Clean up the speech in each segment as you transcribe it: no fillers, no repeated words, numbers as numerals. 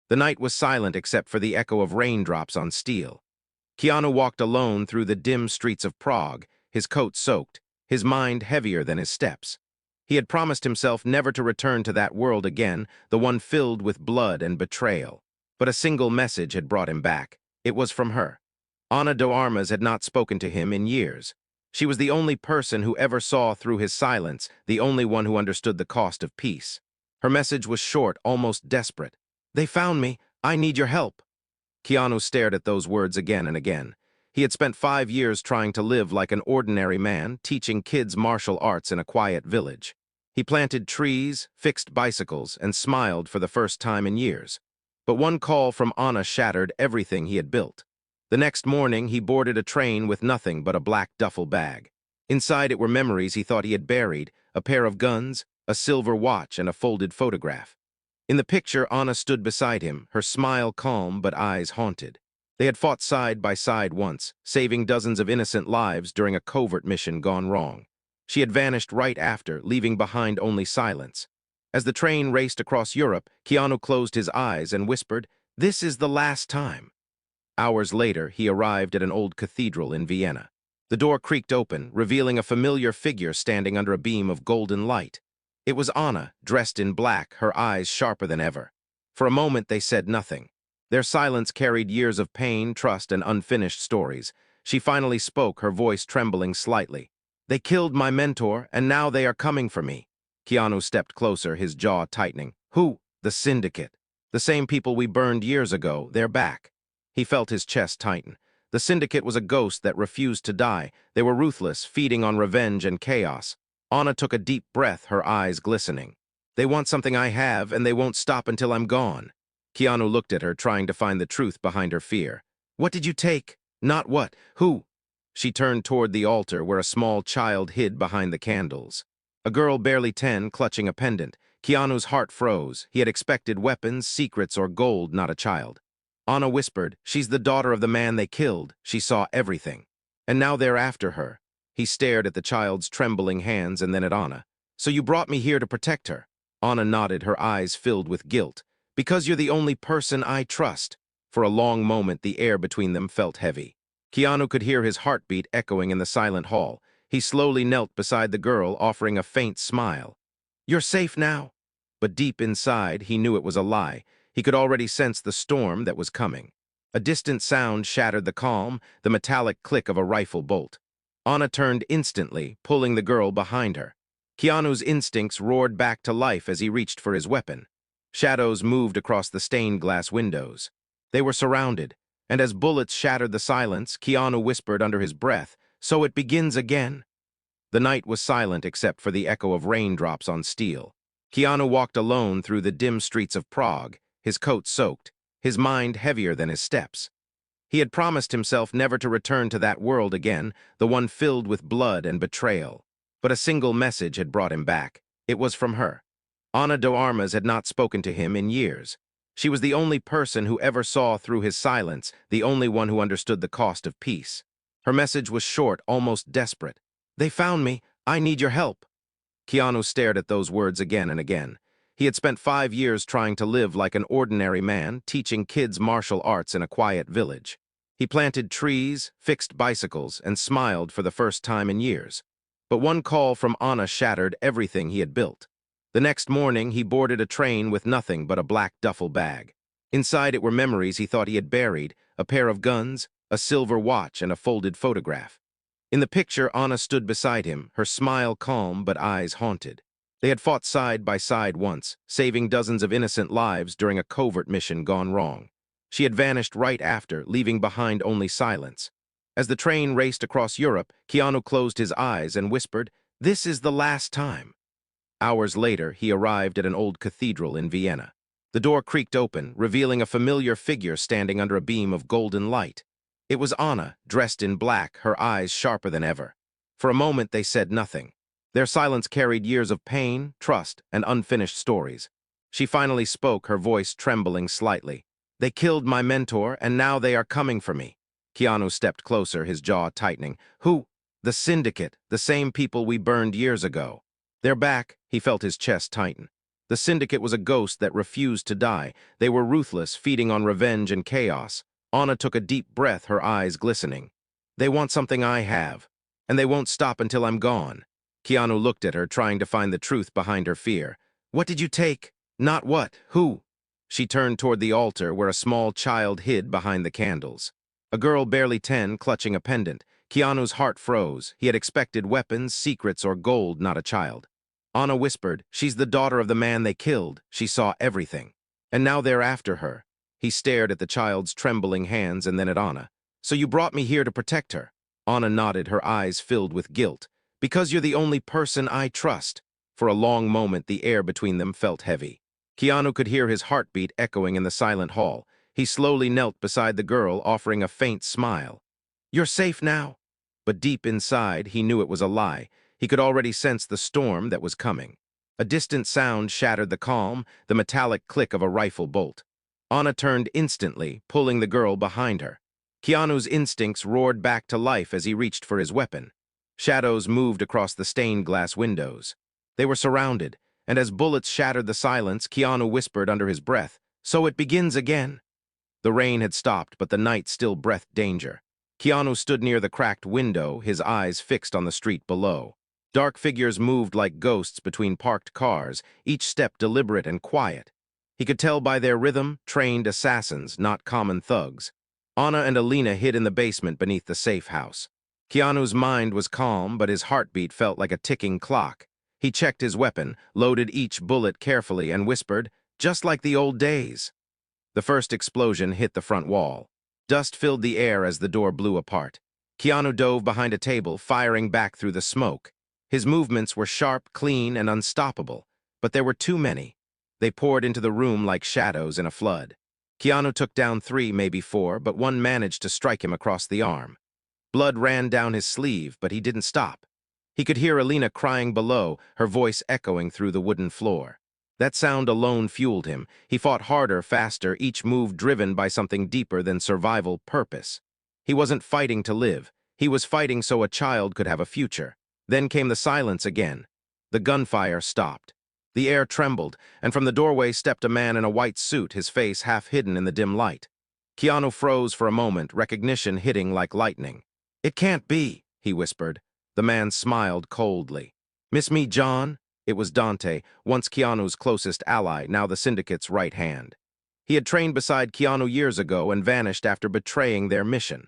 The night was silent except for the echo of raindrops on steel. Keanu walked alone through the dim streets of Prague, his coat soaked, his mind heavier than his steps. He had promised himself never to return to that world again, the one filled with blood and betrayal. But a single message had brought him back. It was from her. Ana de Armas had not spoken to him in years. She was the only person who ever saw through his silence, the only one who understood the cost of peace. Her message was short, almost desperate. "They found me. I need your help." Keanu stared at those words again and again. He had spent 5 years trying to live like an ordinary man, teaching kids martial arts in a quiet village. He planted trees, fixed bicycles, and smiled for the first time in years. But one call from Anna shattered everything he had built. The next morning, he boarded a train with nothing but a black duffel bag. Inside it were memories he thought he had buried, a pair of guns, a silver watch, and a folded photograph. In the picture, Anna stood beside him, her smile calm but eyes haunted. They had fought side by side once, saving dozens of innocent lives during a covert mission gone wrong. She had vanished right after, leaving behind only silence. As the train raced across Europe, Keanu closed his eyes and whispered, "This is the last time." Hours later, he arrived at an old cathedral in Vienna. The door creaked open, revealing a familiar figure standing under a beam of golden light. It was Anna, dressed in black, her eyes sharper than ever. For a moment, they said nothing. Their silence carried years of pain, trust, and unfinished stories. She finally spoke, her voice trembling slightly. "They killed my mentor, and now they are coming for me." Keanu stepped closer, his jaw tightening. "Who?" "The Syndicate. The same people we burned years ago. They're back." He felt his chest tighten. The Syndicate was a ghost that refused to die. They were ruthless, feeding on revenge and chaos. Anna took a deep breath, her eyes glistening. "They want something I have, and they won't stop until I'm gone." Keanu looked at her, trying to find the truth behind her fear. "What did you take?" "Not what. Who?" She turned toward the altar, where a small child hid behind the candles. A girl barely 10, clutching a pendant. Keanu's heart froze. He had expected weapons, secrets, or gold, not a child. Anna whispered, "She's the daughter of the man they killed." She saw everything. "And now they're after her." He stared at the child's trembling hands and then at Anna. "So you brought me here to protect her?" Anna nodded, her eyes filled with guilt. "Because you're the only person I trust." For a long moment, the air between them felt heavy. Keanu could hear his heartbeat echoing in the silent hall. He slowly knelt beside the girl, offering a faint smile. "You're safe now." But deep inside, he knew it was a lie. He could already sense the storm that was coming. A distant sound shattered the calm, the metallic click of a rifle bolt. Anna turned instantly, pulling the girl behind her. Keanu's instincts roared back to life as he reached for his weapon. Shadows moved across the stained glass windows. They were surrounded, and as bullets shattered the silence, Keanu whispered under his breath, "So it begins again." The night was silent except for the echo of raindrops on steel. Keanu walked alone through the dim streets of Prague, his coat soaked, his mind heavier than his steps. He had promised himself never to return to that world again, the one filled with blood and betrayal. But a single message had brought him back. It was from her. Ana de Armas had not spoken to him in years. She was the only person who ever saw through his silence, the only one who understood the cost of peace. Her message was short, almost desperate. "They found me. I need your help." Keanu stared at those words again and again. He had spent 5 years trying to live like an ordinary man, teaching kids martial arts in a quiet village. He planted trees, fixed bicycles, and smiled for the first time in years. But one call from Anna shattered everything he had built. The next morning, he boarded a train with nothing but a black duffel bag. Inside it were memories he thought he had buried, a pair of guns, a silver watch, and a folded photograph. In the picture, Anna stood beside him, her smile calm but eyes haunted. They had fought side by side once, saving dozens of innocent lives during a covert mission gone wrong. She had vanished right after, leaving behind only silence. As the train raced across Europe, Keanu closed his eyes and whispered, "This is the last time." Hours later, he arrived at an old cathedral in Vienna. The door creaked open, revealing a familiar figure standing under a beam of golden light. It was Anna, dressed in black, her eyes sharper than ever. For a moment, they said nothing. Their silence carried years of pain, trust, and unfinished stories. She finally spoke, her voice trembling slightly. "They killed my mentor, and now they are coming for me." Keanu stepped closer, his jaw tightening. "Who?" "The Syndicate, the same people we burned years ago." "They're back." He felt his chest tighten. The syndicate was a ghost that refused to die. They were ruthless, feeding on revenge and chaos. Anna took a deep breath, her eyes glistening. They want something I have, and they won't stop until I'm gone. Keanu looked at her, trying to find the truth behind her fear. What did you take? Not what, who? She turned toward the altar where a small child hid behind the candles. A girl barely 10, clutching a pendant. Keanu's heart froze. He had expected weapons, secrets, or gold, not a child. Anna whispered, she's the daughter of the man they killed. She saw everything. And now they're after her. He stared at the child's trembling hands and then at Anna. So you brought me here to protect her? Anna nodded, her eyes filled with guilt. Because you're the only person I trust. For a long moment, the air between them felt heavy. Keanu could hear his heartbeat echoing in the silent hall. He slowly knelt beside the girl, offering a faint smile. You're safe now. But deep inside, he knew it was a lie. He could already sense the storm that was coming. A distant sound shattered the calm, the metallic click of a rifle bolt. Anna turned instantly, pulling the girl behind her. Keanu's instincts roared back to life as he reached for his weapon. Shadows moved across the stained glass windows. They were surrounded, and as bullets shattered the silence, Keanu whispered under his breath, "So it begins again." The rain had stopped, but the night still breathed danger. Keanu stood near the cracked window, his eyes fixed on the street below. Dark figures moved like ghosts between parked cars, each step deliberate and quiet. He could tell by their rhythm, trained assassins, not common thugs. Anna and Alina hid in the basement beneath the safe house. Keanu's mind was calm, but his heartbeat felt like a ticking clock. He checked his weapon, loaded each bullet carefully, and whispered, "Just like the old days." The first explosion hit the front wall. Dust filled the air as the door blew apart. Keanu dove behind a table, firing back through the smoke. His movements were sharp, clean, and unstoppable, but there were too many. They poured into the room like shadows in a flood. Keanu took down 3, maybe 4, but one managed to strike him across the arm. Blood ran down his sleeve, but he didn't stop. He could hear Alina crying below, her voice echoing through the wooden floor. That sound alone fueled him. He fought harder, faster, each move driven by something deeper than survival purpose. He wasn't fighting to live. He was fighting so a child could have a future. Then came the silence again. The gunfire stopped. The air trembled, and from the doorway stepped a man in a white suit, his face half hidden in the dim light. Keanu froze for a moment, recognition hitting like lightning. "It can't be," he whispered. The man smiled coldly. "Miss me, John?" It was Dante, once Keanu's closest ally, now the syndicate's right hand. He had trained beside Keanu years ago and vanished after betraying their mission.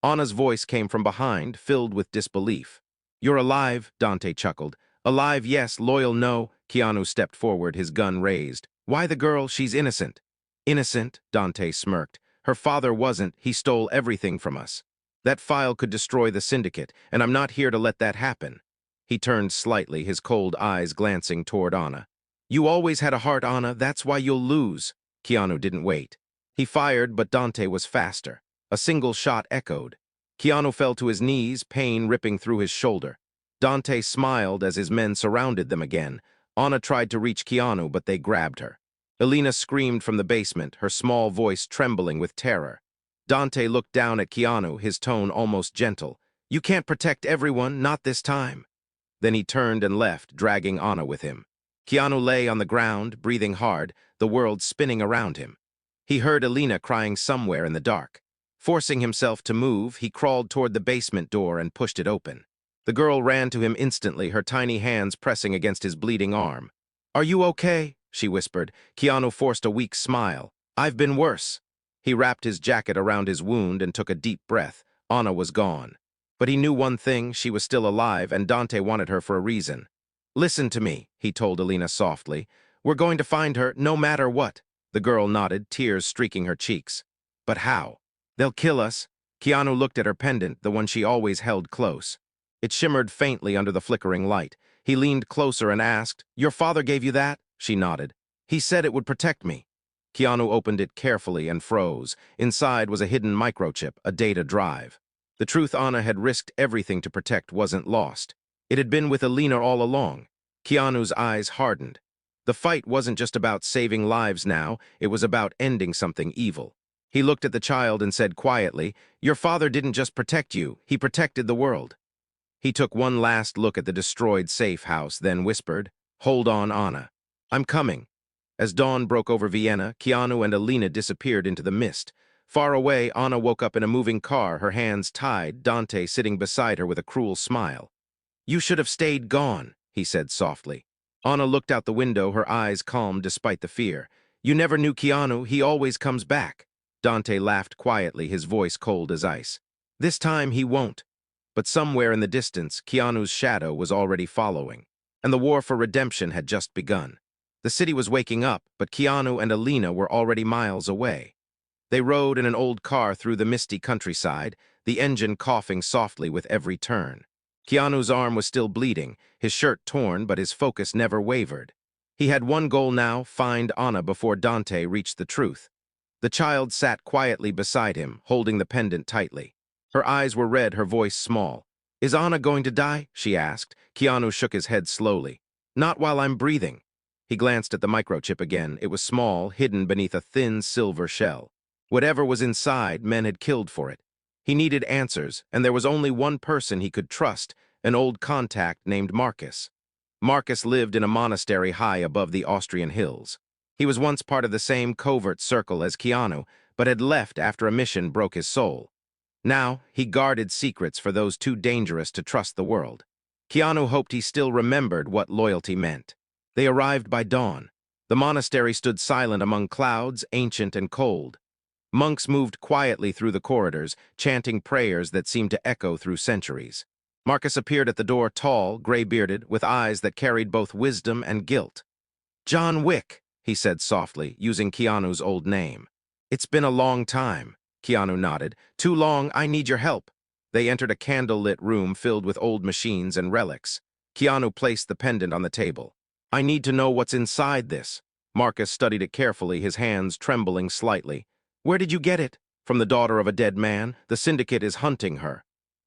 Anna's voice came from behind, filled with disbelief. "You're alive," Dante chuckled. "Alive, yes, loyal, no." Keanu stepped forward, his gun raised. "Why the girl? She's innocent." "Innocent?" Dante smirked. "Her father wasn't. He stole everything from us. That file could destroy the syndicate, and I'm not here to let that happen." He turned slightly, his cold eyes glancing toward Anna. "You always had a heart, Anna. That's why you'll lose." Keanu didn't wait. He fired, but Dante was faster. A single shot echoed. Keanu fell to his knees, pain ripping through his shoulder. Dante smiled as his men surrounded them again. Anna tried to reach Keanu, but they grabbed her. Alina screamed from the basement, her small voice trembling with terror. Dante looked down at Keanu, his tone almost gentle. "You can't protect everyone, not this time." Then he turned and left, dragging Anna with him. Keanu lay on the ground, breathing hard, the world spinning around him. He heard Alina crying somewhere in the dark. Forcing himself to move, he crawled toward the basement door and pushed it open. The girl ran to him instantly, her tiny hands pressing against his bleeding arm. "Are you okay?" she whispered. Keanu forced a weak smile. "I've been worse." He wrapped his jacket around his wound and took a deep breath. Anna was gone. But he knew one thing, she was still alive, and Dante wanted her for a reason. "Listen to me," he told Alina softly. "We're going to find her, no matter what." The girl nodded, tears streaking her cheeks. "But how?" "They'll kill us." Keanu looked at her pendant, the one she always held close. It shimmered faintly under the flickering light. He leaned closer and asked, "Your father gave you that?" She nodded. "He said it would protect me." Keanu opened it carefully and froze. Inside was a hidden microchip, a data drive. The truth Anna had risked everything to protect wasn't lost. It had been with Alina all along. Keanu's eyes hardened. The fight wasn't just about saving lives now, it was about ending something evil. He looked at the child and said quietly, "Your father didn't just protect you, he protected the world." He took one last look at the destroyed safe house, then whispered, "Hold on, Anna." I'm coming. As dawn broke over Vienna, Keanu and Alina disappeared into the mist. Far away, Anna woke up in a moving car, her hands tied, Dante sitting beside her with a cruel smile. You should have stayed gone, he said softly. Anna looked out the window, her eyes calm despite the fear. You never knew Keanu, he always comes back. Dante laughed quietly, his voice cold as ice. This time he won't. But somewhere in the distance, Keanu's shadow was already following, and the war for redemption had just begun. The city was waking up, but Keanu and Alina were already miles away. They rode in an old car through the misty countryside, the engine coughing softly with every turn. Keanu's arm was still bleeding, his shirt torn, but his focus never wavered. He had one goal now, find Anna before Dante reached the truth. The child sat quietly beside him, holding the pendant tightly. Her eyes were red, her voice small. Is Anna going to die? She asked. Keanu shook his head slowly. Not while I'm breathing. He glanced at the microchip again. It was small, hidden beneath a thin silver shell. Whatever was inside, men had killed for it. He needed answers, and there was only one person he could trust, an old contact named Marcus. Marcus lived in a monastery high above the Austrian hills. He was once part of the same covert circle as Keanu, but had left after a mission broke his soul. Now, he guarded secrets for those too dangerous to trust the world. Keanu hoped he still remembered what loyalty meant. They arrived by dawn. The monastery stood silent among clouds, ancient and cold. Monks moved quietly through the corridors, chanting prayers that seemed to echo through centuries. Marcus appeared at the door, tall, gray-bearded, with eyes that carried both wisdom and guilt. John Wick, he said softly, using Keanu's old name. It's been a long time. Keanu nodded. Too long, I need your help. They entered a candle-lit room filled with old machines and relics. Keanu placed the pendant on the table. I need to know what's inside this. Marcus studied it carefully, his hands trembling slightly. Where did you get it? From the daughter of a dead man. The syndicate is hunting her.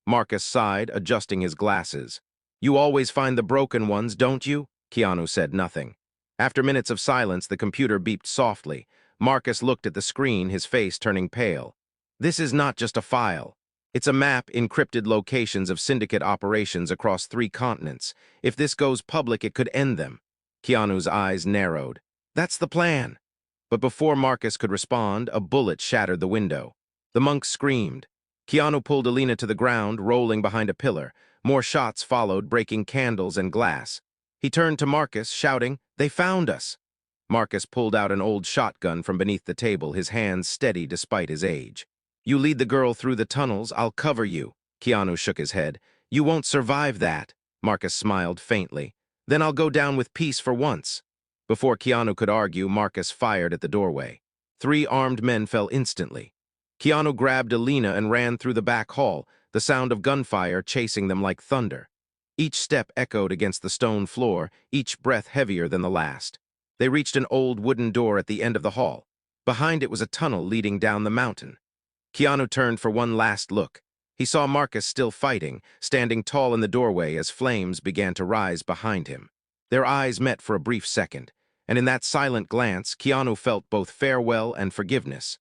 Marcus sighed, adjusting his glasses. You always find the broken ones, don't you? Keanu said nothing. After minutes of silence, the computer beeped softly. Marcus looked at the screen, his face turning pale. This is not just a file. It's a map, encrypted locations of syndicate operations across 3 continents. If this goes public, it could end them. Keanu's eyes narrowed. That's the plan. But before Marcus could respond, a bullet shattered the window. The monk screamed. Keanu pulled Alina to the ground, rolling behind a pillar. More shots followed, breaking candles and glass. He turned to Marcus, shouting, They found us! Marcus pulled out an old shotgun from beneath the table, his hands steady despite his age. You lead the girl through the tunnels, I'll cover you. Keanu shook his head. You won't survive that. Marcus smiled faintly. Then I'll go down with peace for once. Before Keanu could argue, Marcus fired at the doorway. 3 armed men fell instantly. Keanu grabbed Alina and ran through the back hall, the sound of gunfire chasing them like thunder. Each step echoed against the stone floor, each breath heavier than the last. They reached an old wooden door at the end of the hall. Behind it was a tunnel leading down the mountain. Keanu turned for one last look. He saw Marcus still fighting, standing tall in the doorway as flames began to rise behind him. Their eyes met for a brief second, and in that silent glance, Keanu felt both farewell and forgiveness.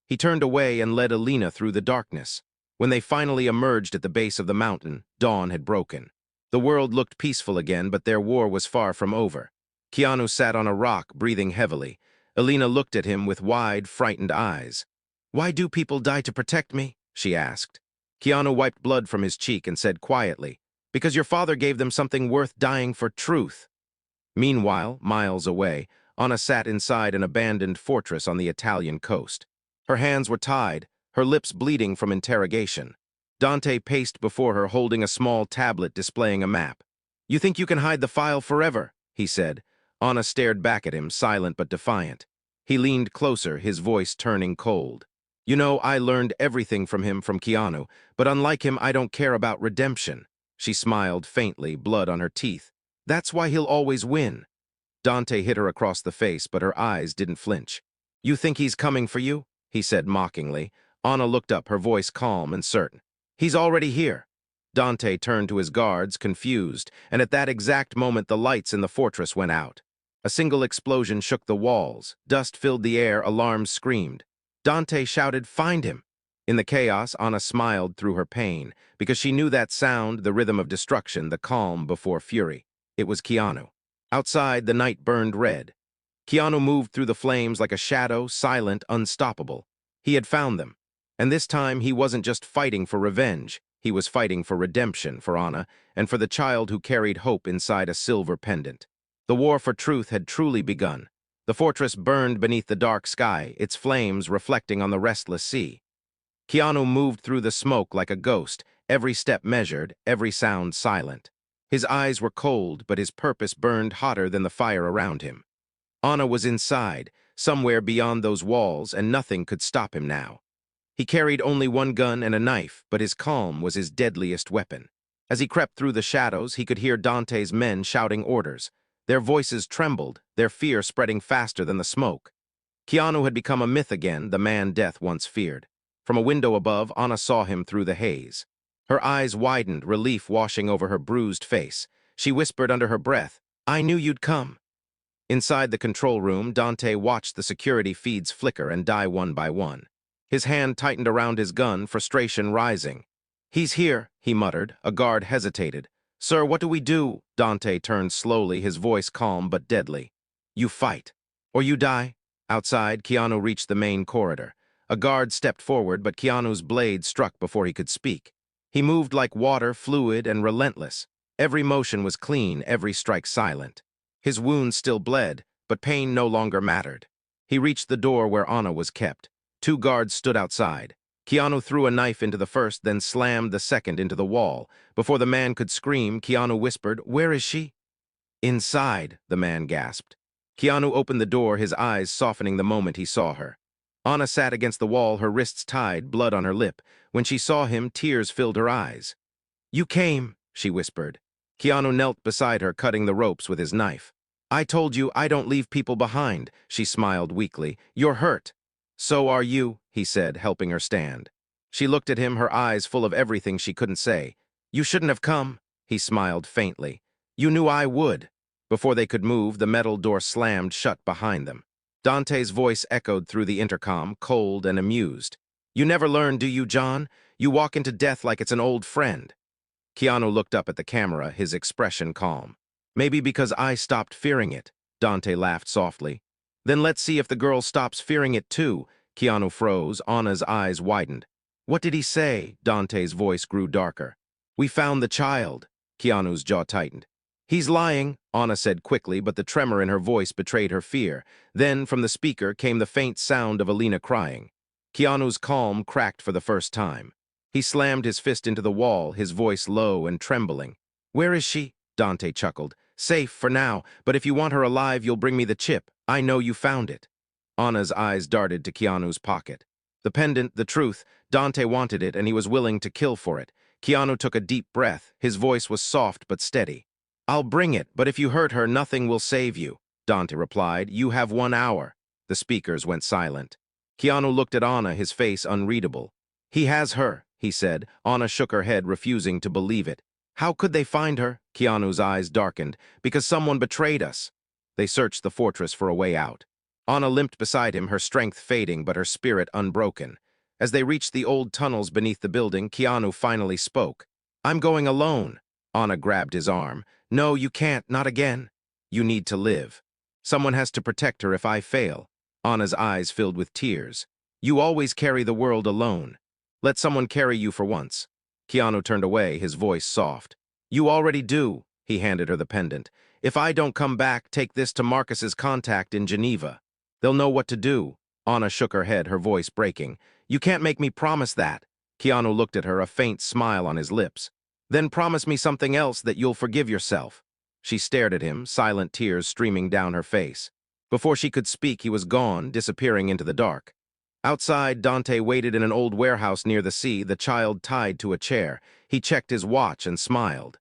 He turned away and led Alina through the darkness. When they finally emerged at the base of the mountain, dawn had broken. The world looked peaceful again, but their war was far from over. Keanu sat on a rock, breathing heavily. Alina looked at him with wide, frightened eyes. Why do people die to protect me? She asked. Keanu wiped blood from his cheek and said quietly, Because your father gave them something worth dying for, truth. Meanwhile, miles away, Anna sat inside an abandoned fortress on the Italian coast. Her hands were tied, her lips bleeding from interrogation. Dante paced before her, holding a small tablet displaying a map. You think you can hide the file forever? He said. Anna stared back at him, silent but defiant. He leaned closer, his voice turning cold. You know, I learned everything from him from Keanu, but unlike him, I don't care about redemption. She smiled faintly, blood on her teeth. That's why he'll always win. Dante hit her across the face, but her eyes didn't flinch. You think he's coming for you? He said mockingly. Anna looked up, her voice calm and certain. He's already here. Dante turned to his guards, confused, and at that exact moment the lights in the fortress went out. A single explosion shook the walls. Dust filled the air, alarms screamed. Dante shouted, Find him! In the chaos, Anna smiled through her pain, because she knew that sound, the rhythm of destruction, the calm before fury. It was Keanu. Outside, the night burned red. Keanu moved through the flames like a shadow, silent, unstoppable. He had found them. And this time, he wasn't just fighting for revenge. He was fighting for redemption for Anna and for the child who carried hope inside a silver pendant. The war for truth had truly begun. The fortress burned beneath the dark sky, its flames reflecting on the restless sea. Keanu moved through the smoke like a ghost, every step measured, every sound silent. His eyes were cold, but his purpose burned hotter than the fire around him. Anna was inside, somewhere beyond those walls, and nothing could stop him now. He carried only one gun and a knife, but his calm was his deadliest weapon. As he crept through the shadows, he could hear Dante's men shouting orders. Their voices trembled, their fear spreading faster than the smoke. Keanu had become a myth again, the man death once feared. From a window above, Anna saw him through the haze. Her eyes widened, relief washing over her bruised face. She whispered under her breath, "I knew you'd come." Inside the control room, Dante watched the security feeds flicker and die one by one. His hand tightened around his gun, frustration rising. "He's here," he muttered. A guard hesitated. "Sir, what do we do?" Dante turned slowly, his voice calm but deadly. "You fight. Or you die." Outside, Keanu reached the main corridor. A guard stepped forward, but Keanu's blade struck before he could speak. He moved like water, fluid and relentless. Every motion was clean, every strike silent. His wounds still bled, but pain no longer mattered. He reached the door where Anna was kept. Two guards stood outside. Keanu threw a knife into the first, then slammed the second into the wall. Before the man could scream, Keanu whispered, "Where is she?" "Inside," the man gasped. Keanu opened the door, his eyes softening the moment he saw her. Anna sat against the wall, her wrists tied, blood on her lip. When she saw him, tears filled her eyes. "You came," she whispered. Keanu knelt beside her, cutting the ropes with his knife. "I told you I don't leave people behind," she smiled weakly. "You're hurt." "So are you," he said, helping her stand. She looked at him, her eyes full of everything she couldn't say. "You shouldn't have come," he smiled faintly. "You knew I would." Before they could move, the metal door slammed shut behind them. Dante's voice echoed through the intercom, cold and amused. "You never learn, do you, John? You walk into death like it's an old friend." Keanu looked up at the camera, his expression calm. "Maybe because I stopped fearing it," Dante laughed softly. "Then let's see if the girl stops fearing it too." Keanu froze, Anna's eyes widened. "What did he say?" Dante's voice grew darker. "We found the child." Keanu's jaw tightened. "He's lying," Anna said quickly, but the tremor in her voice betrayed her fear. Then, from the speaker, came the faint sound of Alina crying. Keanu's calm cracked for the first time. He slammed his fist into the wall, his voice low and trembling. "Where is she?" Dante chuckled. "Safe for now, but if you want her alive, you'll bring me the chip. I know you found it." Anna's eyes darted to Keanu's pocket. The pendant, the truth, Dante wanted it, and he was willing to kill for it. Keanu took a deep breath. His voice was soft but steady. "I'll bring it, but if you hurt her, nothing will save you," Dante replied. "You have 1 hour." The speakers went silent. Keanu looked at Anna, his face unreadable. "He has her," he said. Anna shook her head, refusing to believe it. "How could they find her?" Keanu's eyes darkened. "Because someone betrayed us." They searched the fortress for a way out. Anna limped beside him, her strength fading but her spirit unbroken. As they reached the old tunnels beneath the building, Keanu finally spoke. "I'm going alone." Anna grabbed his arm. "No, you can't, not again. You need to live. Someone has to protect her if I fail." Anna's eyes filled with tears. "You always carry the world alone. Let someone carry you for once." Keanu turned away, his voice soft. "You already do." He handed her the pendant. "If I don't come back, take this to Marcus's contact in Geneva. They'll know what to do." Anna shook her head, her voice breaking. "You can't make me promise that." Keanu looked at her, a faint smile on his lips. "Then promise me something else, that you'll forgive yourself." She stared at him, silent tears streaming down her face. Before she could speak, he was gone, disappearing into the dark. Outside, Dante waited in an old warehouse near the sea, the child tied to a chair. He checked his watch and smiled.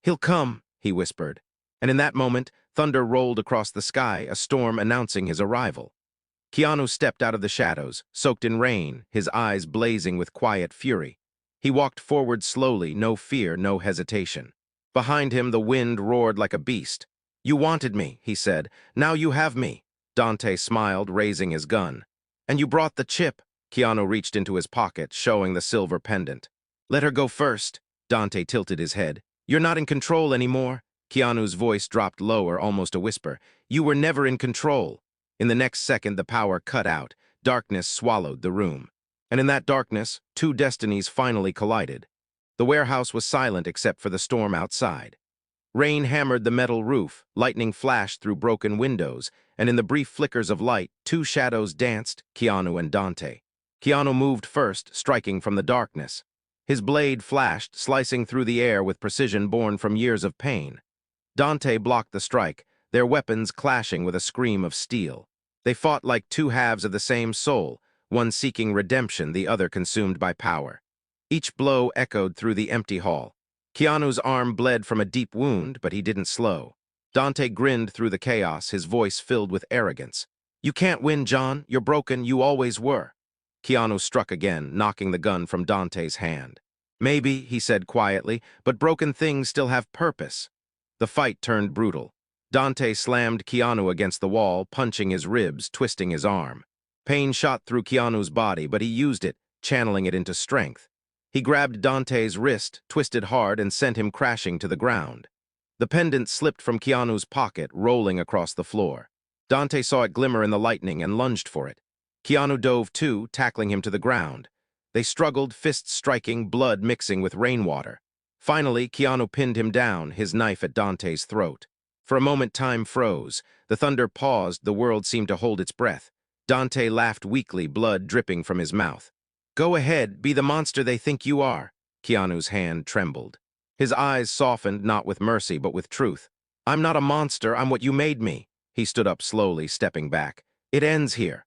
"He'll come," he whispered. And in that moment, thunder rolled across the sky, a storm announcing his arrival. Keanu stepped out of the shadows, soaked in rain, his eyes blazing with quiet fury. He walked forward slowly, no fear, no hesitation. Behind him, the wind roared like a beast. "You wanted me," he said. "Now you have me." Dante smiled, raising his gun. "And you brought the chip." Keanu reached into his pocket, showing the silver pendant. "Let her go first." Dante tilted his head. "You're not in control anymore." Keanu's voice dropped lower, almost a whisper. You were never in control. In the next second, the power cut out. Darkness swallowed the room. And in that darkness, two destinies finally collided. The warehouse was silent except for the storm outside. Rain hammered the metal roof, lightning flashed through broken windows, and in the brief flickers of light, two shadows danced, Keanu and Dante. Keanu moved first, striking from the darkness. His blade flashed, slicing through the air with precision born from years of pain. Dante blocked the strike, their weapons clashing with a scream of steel. They fought like two halves of the same soul, one seeking redemption, the other consumed by power. Each blow echoed through the empty hall. Keanu's arm bled from a deep wound, but he didn't slow. Dante grinned through the chaos, his voice filled with arrogance. You can't win, John. You're broken. You always were. Keanu struck again, knocking the gun from Dante's hand. Maybe, he said quietly, but broken things still have purpose. The fight turned brutal. Dante slammed Keanu against the wall, punching his ribs, twisting his arm. Pain shot through Keanu's body, but he used it, channeling it into strength. He grabbed Dante's wrist, twisted hard, and sent him crashing to the ground. The pendant slipped from Keanu's pocket, rolling across the floor. Dante saw it glimmer in the lightning and lunged for it. Keanu dove too, tackling him to the ground. They struggled, fists striking, blood mixing with rainwater. Finally, Keanu pinned him down, his knife at Dante's throat. For a moment, time froze. The thunder paused, the world seemed to hold its breath. Dante laughed weakly, blood dripping from his mouth. Go ahead, be the monster they think you are. Keanu's hand trembled. His eyes softened, not with mercy, but with truth. I'm not a monster, I'm what you made me. He stood up slowly, stepping back. It ends here.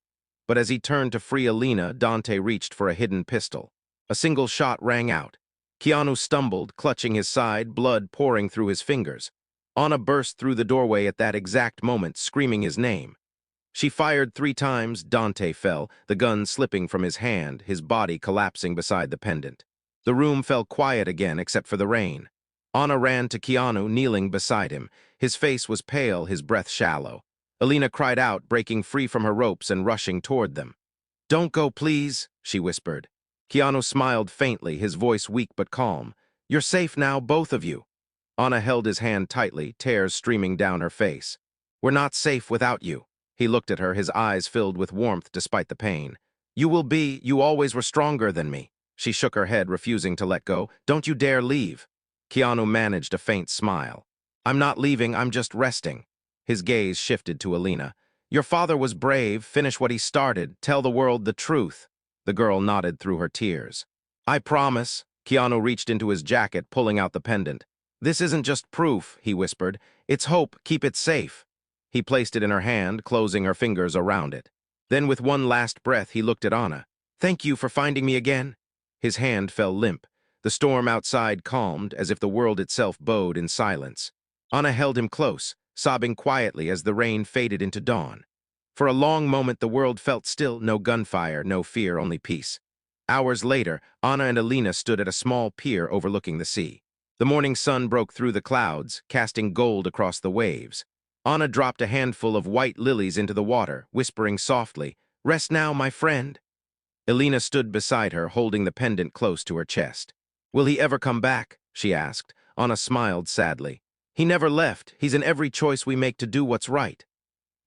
But as he turned to free Alina, Dante reached for a hidden pistol. A single shot rang out. Keanu stumbled, clutching his side, blood pouring through his fingers. Anna burst through the doorway at that exact moment, screaming his name. She fired 3 times, Dante fell, the gun slipping from his hand, his body collapsing beside the pendant. The room fell quiet again, except for the rain. Anna ran to Keanu, kneeling beside him. His face was pale, his breath shallow. Alina cried out, breaking free from her ropes and rushing toward them. Don't go, please, she whispered. Keanu smiled faintly, his voice weak but calm. You're safe now, both of you. Anna held his hand tightly, tears streaming down her face. We're not safe without you. He looked at her, his eyes filled with warmth despite the pain. You will be, you always were stronger than me. She shook her head, refusing to let go. Don't you dare leave. Keanu managed a faint smile. I'm not leaving, I'm just resting. His gaze shifted to Alina. Your father was brave, finish what he started, tell the world the truth. The girl nodded through her tears. I promise. Keanu reached into his jacket, pulling out the pendant. This isn't just proof, he whispered. It's hope, keep it safe. He placed it in her hand, closing her fingers around it. Then with one last breath, he looked at Anna. Thank you for finding me again. His hand fell limp. The storm outside calmed, as if the world itself bowed in silence. Anna held him close, sobbing quietly as the rain faded into dawn. For a long moment, the world felt still, no gunfire, no fear, only peace. Hours later, Anna and Alina stood at a small pier overlooking the sea. The morning sun broke through the clouds, casting gold across the waves. Anna dropped a handful of white lilies into the water, whispering softly, Rest now, my friend. Alina stood beside her, holding the pendant close to her chest. Will he ever come back? She asked. Anna smiled sadly. He never left. He's in every choice we make to do what's right.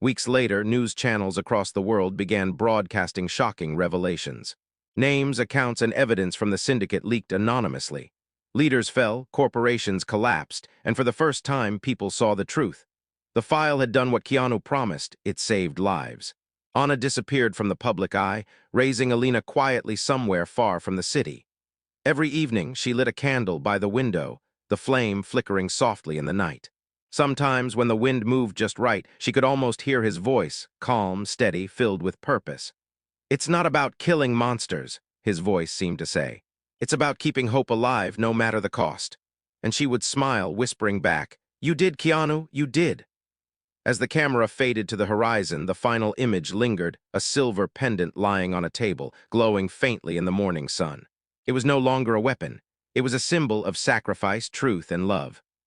Weeks later, news channels across the world began broadcasting shocking revelations. Names, accounts, and evidence from the syndicate leaked anonymously. Leaders fell, corporations collapsed, and for the first time, people saw the truth. The file had done what Keanu promised, it saved lives. Anna disappeared from the public eye, raising Alina quietly somewhere far from the city. Every evening, she lit a candle by the window, the flame flickering softly in the night. Sometimes, when the wind moved just right, she could almost hear his voice, calm, steady, filled with purpose. It's not about killing monsters, his voice seemed to say. It's about keeping hope alive, no matter the cost. And she would smile, whispering back, You did, Keanu, you did. As the camera faded to the horizon, the final image lingered, a silver pendant lying on a table, glowing faintly in the morning sun. It was no longer a weapon. It was a symbol of sacrifice, truth, and love.